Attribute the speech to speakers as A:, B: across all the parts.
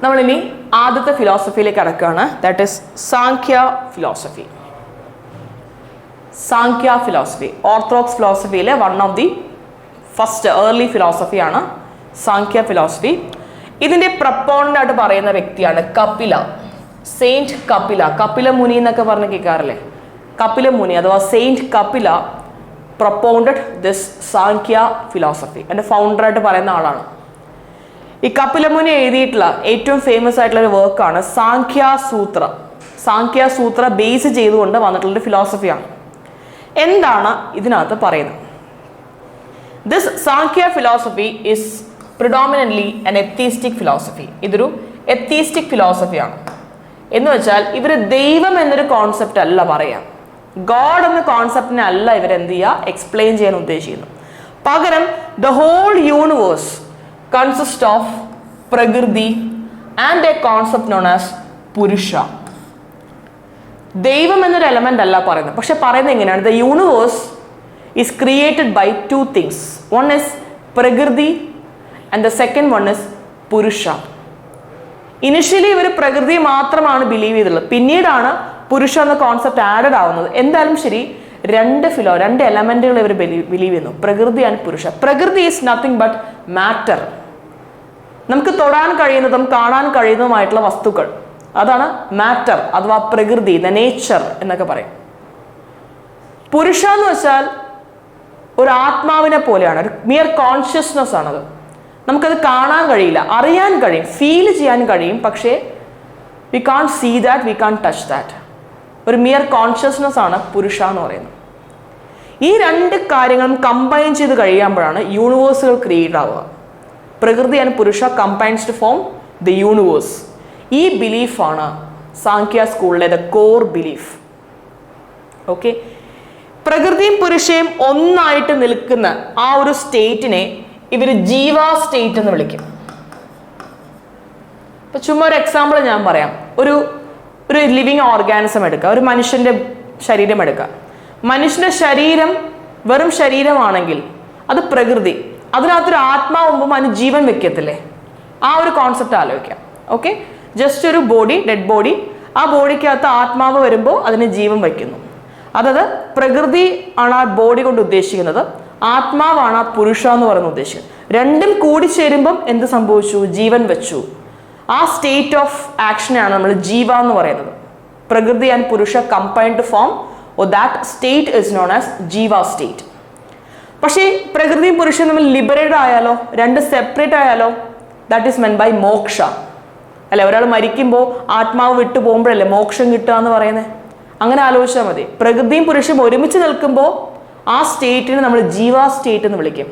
A: നമ്മളിനി ആദ്യത്തെ ഫിലോസഫിയിലേക്ക് കടക്കുകയാണ്. That is Sankhya philosophy. Sankhya philosophy orthodox ഫിലോസഫിയിലെ one of the first early ഫിലോസഫിയാണ് സാങ്ഖ്യ ഫിലോസഫി. ഇതിൻ്റെ പ്രപ്പോണൻ്റ് ആയിട്ട് പറയുന്ന വ്യക്തിയാണ് കപില, സെയിൻറ്റ് കപില. കപില മുനി എന്നൊക്കെ പറഞ്ഞ് കേൾക്കാറില്ലേ? കപില മുനി അഥവാ saint Kapila propounded this Sankhya philosophy. എൻ്റെ ഫൗണ്ടറായിട്ട് പറയുന്ന ആളാണ്. ഈ കപില മുനി എഴുതിയിട്ടുള്ള ഏറ്റവും ഫേമസ് ആയിട്ടുള്ള ഒരു വർക്കാണ് സാങ്ഖ്യസൂത്ര. സാങ്ഖ്യസൂത്ര ബേസ് ചെയ്തുകൊണ്ട് വന്നിട്ടുള്ളൊരു ഫിലോസഫിയാണ്. എന്താണ് ഇതിനകത്ത് പറയുന്നത്? This Sankhya philosophy is predominantly an atheistic philosophy. ഇതൊരു എത്തീസ്റ്റിക് ഫിലോസഫിയാണ്. എന്ന് വെച്ചാൽ ഇവർ ദൈവം എന്നൊരു കോൺസെപ്റ്റ് അല്ല പറയാം, ഗോഡ് എന്ന കോൺസെപ്റ്റിനെ അല്ല ഇവരെന്ത് ചെയ്യുക എക്സ്പ്ലെയിൻ ചെയ്യാൻ ഉദ്ദേശിക്കുന്നു. പകരം the whole universe consist of Prakriti and a concept known as Purusha. ദൈവം എന്നൊരു എലമെന്റ് അല്ല പറയുന്നത്, പക്ഷെ പറയുന്നത് എങ്ങനെയാണ്? The universe is created by two things. One is Prakriti and the second one is Purusha. Initially ഇവർ പ്രകൃതി മാത്രമാണ് ബിലീവ് ചെയ്തിട്ടുള്ളത്, പിന്നീടാണ് പുരുഷ എന്ന കോൺസെപ്റ്റ് ആഡഡ് ആവുന്നത്. എന്തായാലും ശരി, രണ്ട് എലമെന്റുകൾ ഇവർ ബിലീവ് ചെയ്യുന്നു, പ്രകൃതി ആൻഡ് പുരുഷ. പ്രകൃതി ഈസ് നത്തിങ് ബട്ട് മാറ്റർ, നമുക്ക് തൊടാൻ കഴിയുന്നതും കാണാൻ കഴിയുന്നതുമായിട്ടുള്ള വസ്തുക്കൾ, അതാണ് മാറ്റർ അഥവാ പ്രകൃതി, ദ നേച്ചർ എന്നൊക്കെ പറയും. പുരുഷ എന്ന് വെച്ചാൽ ഒരു ആത്മാവിനെ പോലെയാണ്, ഒരു മിയർ കോൺഷ്യസ്നെസ് ആണത്. നമുക്കത് കാണാൻ കഴിയില്ല, അറിയാൻ കഴിയും, ഫീൽ ചെയ്യാൻ കഴിയും, പക്ഷേ we can see that, we can touch that. ഒരു മിയർ കോൺഷ്യസ്നെസ് ആണ് പുരുഷ എന്ന് പറയുന്നത്. ഈ രണ്ട് കാര്യങ്ങളും കമ്പൈൻ ചെയ്ത് കഴിയുമ്പോഴാണ് യൂണിവേഴ്സുകൾ ക്രിയേറ്റ് ആവുക. Prakriti and purusha combines to form the universe. ഈ ബിലീഫാണ് സാങ്ഖ്യ സ്കൂളിലെ ദ കോർ ബിലീഫ്. ഓക്കെ, പ്രകൃതിയും പുരുഷയും ഒന്നായിട്ട് നിൽക്കുന്ന ആ ഒരു സ്റ്റേറ്റിനെ ഇവർ ജീവ സ്റ്റേറ്റ് എന്ന് വിളിക്കും. ഇപ്പൊ ചുമ്മാ ഒരു എക്സാമ്പിൾ ഞാൻ പറയാം. ഒരു ലിവിങ് ഓർഗാനിസം എടുക്കുക, ഒരു മനുഷ്യന്റെ ശരീരം എടുക്കുക. മനുഷ്യന്റെ ശരീരം വെറും ശരീരമാണെങ്കിൽ അത് പ്രകൃതി, അതിനകത്തൊരു ആത്മാവുമ്പോൾ അതിന് ജീവൻ വെക്കത്തില്ലേ? ആ ഒരു കോൺസെപ്റ്റ് ആലോചിക്കാം. ഓക്കെ, ജസ്റ്റ് ഒരു ബോഡി, ഡെഡ് ബോഡി, ആ ബോഡിക്കകത്ത് ആത്മാവ് വരുമ്പോൾ അതിന് ജീവൻ വയ്ക്കുന്നു. അതായത് പ്രകൃതി ആണ് ആ ബോഡി കൊണ്ട് ഉദ്ദേശിക്കുന്നത്, ആത്മാവാണ് ആ പുരുഷ എന്ന് പറയുന്നത് ഉദ്ദേശിക്കുന്നത്. രണ്ടും കൂടി ചേരുമ്പം എന്ത് സംഭവിച്ചു? ജീവൻ വെച്ചു. ആ സ്റ്റേറ്റ് ഓഫ് ആക്ഷനെയാണ് നമ്മൾ ജീവ എന്ന് പറയുന്നത്. Prakriti and purusha combined to form that state is known as jiva state. പക്ഷേ പ്രകൃതിയും പുരുഷനും തമ്മിൽ ലിബറേറ്റ് ആയാലോ, രണ്ട് സെപ്പറേറ്റ് ആയാലോ, that is meant by moksha. അല്ലെ, ഒരാൾ മരിക്കുമ്പോൾ ആത്മാവ് വിട്ടു പോകുമ്പോഴല്ലേ മോക്ഷം കിട്ടുക എന്ന് പറയുന്നത്. അങ്ങനെ ആലോചിച്ചാൽ മതി. പ്രകൃതിയും പുരുഷനും ഒരുമിച്ച് നിൽക്കുമ്പോൾ ആ സ്റ്റേറ്റിനെ നമ്മൾ ജീവ സ്റ്റേറ്റ് എന്ന് വിളിക്കും.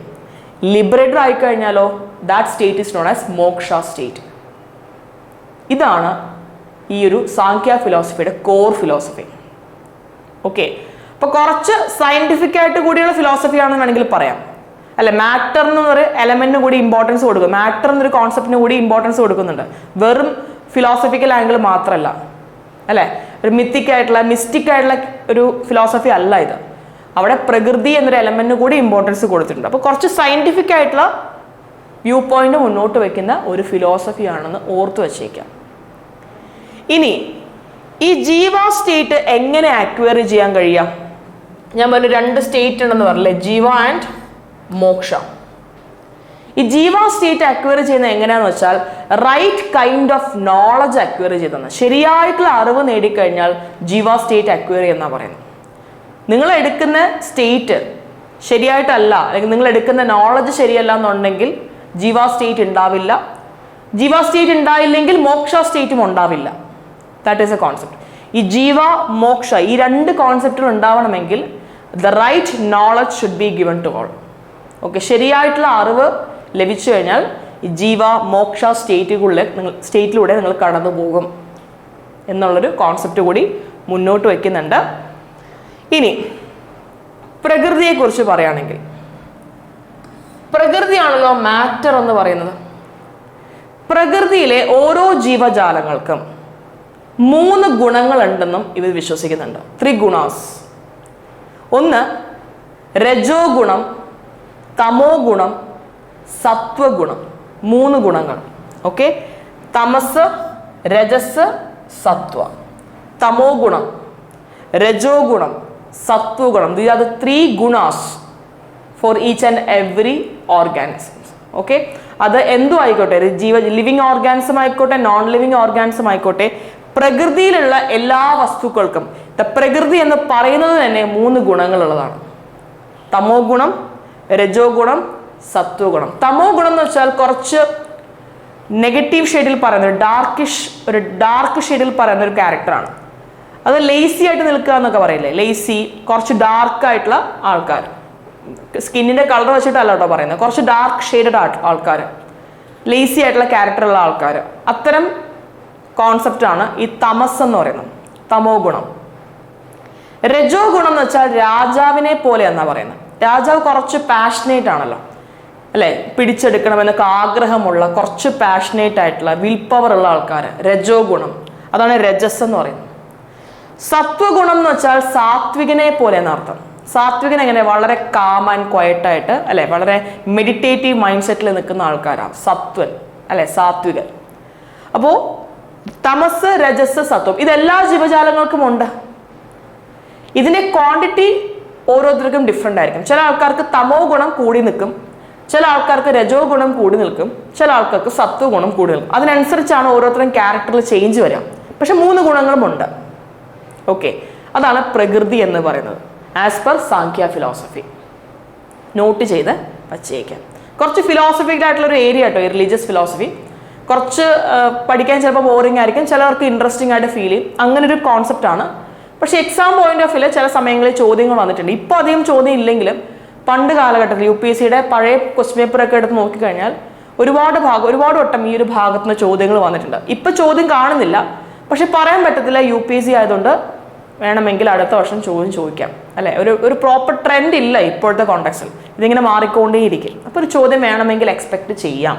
A: ലിബറേറ്റഡ് ആയിക്കഴിഞ്ഞാലോ that state is known as Moksha state. ഇതാണ് ഈ ഒരു സാങ്ഖ്യ ഫിലോസഫിയുടെ കോർ ഫിലോസഫി. ഓക്കെ, അപ്പൊ കുറച്ച് സയന്റിഫിക് ആയിട്ട് കൂടിയുള്ള ഫിലോസഫി ആണെന്ന് വേണമെങ്കിൽ പറയാം. അല്ലെ, മാറ്റർ എന്നൊരു എലമെന്റിന് കൂടി ഇമ്പോർട്ടൻസ് കൊടുക്കും, മാറ്റർ എന്നൊരു കോൺസെപ്റ്റിന് കൂടി ഇമ്പോർട്ടൻസ് കൊടുക്കുന്നുണ്ട്. വെറും ഫിലോസഫിക്കൽ ആംഗിൾ മാത്രമല്ല, അല്ലെ, ഒരു മിസ്റ്റിക് ആയിട്ടുള്ള ഒരു ഫിലോസഫി അല്ല ഇത്. അവിടെ പ്രകൃതി എന്നൊരു എലമെന്റിന് കൂടി ഇമ്പോർട്ടൻസ് കൊടുത്തിട്ടുണ്ട്. അപ്പോൾ കുറച്ച് സയന്റിഫിക് ആയിട്ടുള്ള വ്യൂ പോയിന്റ് മുന്നോട്ട് വെക്കുന്ന ഒരു ഫിലോസഫി ആണെന്ന് ഓർത്തു വെച്ചേക്കാം. ഇനി ഈ ജീവ സ്റ്റേറ്റ് എങ്ങനെ അക്വയർ ചെയ്യാൻ കഴിയാം? ഞാൻ പറഞ്ഞു രണ്ട് സ്റ്റേറ്റ് ഉണ്ടെന്ന് പറഞ്ഞില്ലേ, ജീവ ആൻഡ് മോക്ഷ. ഈ ജീവ സ്റ്റേറ്റ് അക്വയർ ചെയ്യുന്നത് എങ്ങനെയാന്ന് വെച്ചാൽ right kind of knowledge acquire ചെയ്തെന്ന്. ശരിയായിട്ടുള്ള അറിവ് നേടിക്കഴിഞ്ഞാൽ ജീവ സ്റ്റേറ്റ് അക്വയർ ചെയ്യുന്ന പറയുന്നത്. നിങ്ങൾ എടുക്കുന്ന സ്റ്റേറ്റ് ശരിയായിട്ടല്ല, അല്ലെങ്കിൽ നിങ്ങൾ എടുക്കുന്ന നോളജ് ശരിയല്ല എന്നുണ്ടെങ്കിൽ ജീവ സ്റ്റേറ്റ് ഉണ്ടാവില്ല. ജീവ സ്റ്റേറ്റ് ഉണ്ടായില്ലെങ്കിൽ മോക്ഷ സ്റ്റേറ്റും ഉണ്ടാവില്ല. That is a concept. ഈ ജീവ മോക്ഷ ഈ രണ്ട് കോൺസെപ്റ്റുകൾ ഉണ്ടാവണമെങ്കിൽ the right knowledge should be given to all. Okay, ശരിയായിട്ടുള്ള അറിവ് ലഭിച്ചു കഴിഞ്ഞാൽ ഈ ജീവ മോക്ഷ സ്റ്റേറ്റിലൂടെ നിങ്ങൾ കടന്നു പോകും എന്നുള്ളൊരു കോൺസെപ്റ്റ് കൂടി മുന്നോട്ട് വയ്ക്കുന്നുണ്ട്. ഇനി പ്രകൃതിയെക്കുറിച്ച് പറയുകയാണെങ്കിൽ, പ്രകൃതിയാണല്ലോ മാറ്റർ എന്ന് പറയുന്നത്. പ്രകൃതിയിലെ ഓരോ ജീവജാലങ്ങൾക്കും 3 ഗുണങ്ങളുണ്ടെന്നും ഇവർ വിശ്വസിക്കുന്നുണ്ട്. 3 ഗുണാസ്. ഒന്ന് രജോ ഗുണം, തമോ ഗുണം, സത്വഗുണം. 3 ഗുണങ്ങൾ. ഓക്കെ, തമസ്, രജസ്, സത്വ. തമോ ഗുണം, രജോ ഗുണം, സത്വ ഗുണം. These are the 3 gunas for each and every organism. Okay, അത് എന്തും ആയിക്കോട്ടെ, ലിവിങ് ഓർഗാനിസം ആയിക്കോട്ടെ, നോൺ ലിവിങ് ഓർഗാനിസം ആയിക്കോട്ടെ, പ്രകൃതിയിലുള്ള എല്ലാ വസ്തുക്കൾക്കും പ്രകൃതി എന്ന് പറയുന്നത് തന്നെ 3 ഗുണങ്ങളുള്ളതാണ്. തമോ ഗുണം, രജോ ഗുണം, സത്വ ഗുണം. തമോ ഗുണം എന്ന് വെച്ചാൽ കുറച്ച് നെഗറ്റീവ് ഷെയ്ഡിൽ പറയുന്ന ഒരു ഡാർക്ക് ഷെയ്ഡിൽ പറയുന്ന ഒരു ക്യാരക്ടറാണ്. അത് ലേസി ആയിട്ട് നിൽക്കുക എന്നൊക്കെ പറയില്ലേ, ലേസി, കുറച്ച് ഡാർക്ക് ആയിട്ടുള്ള ആൾക്കാർ, സ്കിന്നിന്റെ കളർ വെച്ചിട്ടല്ല കേട്ടോ പറയുന്നത്, കുറച്ച് ഡാർക്ക് ഷെയ്ഡഡ് ആൾക്കാർ, ലേസി ആയിട്ടുള്ള ക്യാരക്ടറുള്ള ആൾക്കാർ, അത്തരം കോൺസെപ്റ്റാണ് ഈ തമസ് എന്ന് പറയുന്നത്, തമോ ഗുണം. രജോ ഗുണം എന്ന് വെച്ചാൽ രാജാവിനെ പോലെ എന്നാ പറയുന്നത്. രാജാവ് കുറച്ച് പാഷനേറ്റ് ആണല്ലോ അല്ലെ, പിടിച്ചെടുക്കണമെന്നൊക്കെ ആഗ്രഹമുള്ള, കുറച്ച് പാഷനേറ്റ് ആയിട്ടുള്ള, വിൽ പവർ ഉള്ള ആൾക്കാർ, രജോ ഗുണം. അതാണ് രജസ് എന്ന് പറയുന്നത്. സത്വഗുണം എന്ന് വെച്ചാൽ സാത്വികനെ പോലെ എന്നർത്ഥം. സാത്വികൻ എങ്ങനെ, വളരെ കാം ആൻഡ് ക്വയറ്റായിട്ട് അല്ലെ, വളരെ മെഡിറ്റേറ്റീവ് മൈൻഡ് സെറ്റിൽ നിൽക്കുന്ന ആൾക്കാരാണ് സത്വൻ അല്ലെ, സാത്വികൻ. അപ്പോൾ തമസ്, രജസ്, സത്വം ഇതെല്ലാ ജീവജാലങ്ങൾക്കും ഉണ്ട്. ഇതിന്റെ ക്വാണ്ടിറ്റി ഓരോരുത്തർക്കും ഡിഫറെൻ്റ് ആയിരിക്കും. ചില ആൾക്കാർക്ക് തമോ ഗുണം കൂടി നിൽക്കും, ചില ആൾക്കാർക്ക് രജോ ഗുണം കൂടി നിൽക്കും, ചില ആൾക്കാർക്ക് സത്വ ഗുണം കൂടി നിൽക്കും. അതിനനുസരിച്ചാണ് ഓരോരുത്തരും ക്യാരക്ടറിൽ ചേഞ്ച് വരിക. പക്ഷെ 3 ഗുണങ്ങളും ഉണ്ട്. ഓക്കെ, അതാണ് പ്രകൃതി എന്ന് പറയുന്നത് as per Samkhya philosophy. Note ചെയ്ത് വച്ചേക്കാം. കുറച്ച് ഫിലോസഫിക്കൽ ആയിട്ടുള്ള ഒരു ഏരിയ കേട്ടോ ഈ റിലീജിയസ് ഫിലോസഫി. കുറച്ച് പഠിക്കാൻ ചിലപ്പോൾ ബോറിംഗ് ആയിരിക്കും, ചിലവർക്ക് ഇൻട്രസ്റ്റിംഗ് ആയിട്ട് ഫീൽ ചെയ്യും. അങ്ങനെ ഒരു കോൺസെപ്റ്റാണ്. പക്ഷെ എക്സാം പോയിന്റ് ഓഫ് വ്യൂ ചില സമയങ്ങളിൽ ചോദ്യങ്ങൾ വന്നിട്ടുണ്ട്. ഇപ്പോൾ അധികം ചോദ്യം ഇല്ലെങ്കിലും പണ്ട് കാലഘട്ടത്തിൽ UPSCയുടെ പഴയ ക്വസ്റ്റ്യൻ പേപ്പറൊക്കെ എടുത്ത് നോക്കിക്കഴിഞ്ഞാൽ ഒരുപാട് വട്ടം ഈ ഒരു ഭാഗത്ത് നിന്ന് ചോദ്യങ്ങൾ വന്നിട്ടുണ്ട്. ഇപ്പം ചോദ്യം കാണുന്നില്ല, പക്ഷെ പറയാൻ പറ്റത്തില്ല. UPSC ആയതുകൊണ്ട് വേണമെങ്കിൽ അടുത്ത വർഷം ചോദിക്കാം അല്ലെ. ഒരു പ്രോപ്പർ ട്രെൻഡ് ഇല്ല ഇപ്പോഴത്തെ കോണ്ടെക്സ്റ്റിൽ, ഇതിങ്ങനെ മാറിക്കൊണ്ടേയിരിക്കും. അപ്പോൾ ഒരു ചോദ്യം വേണമെങ്കിൽ എക്സ്പെക്ട് ചെയ്യാം.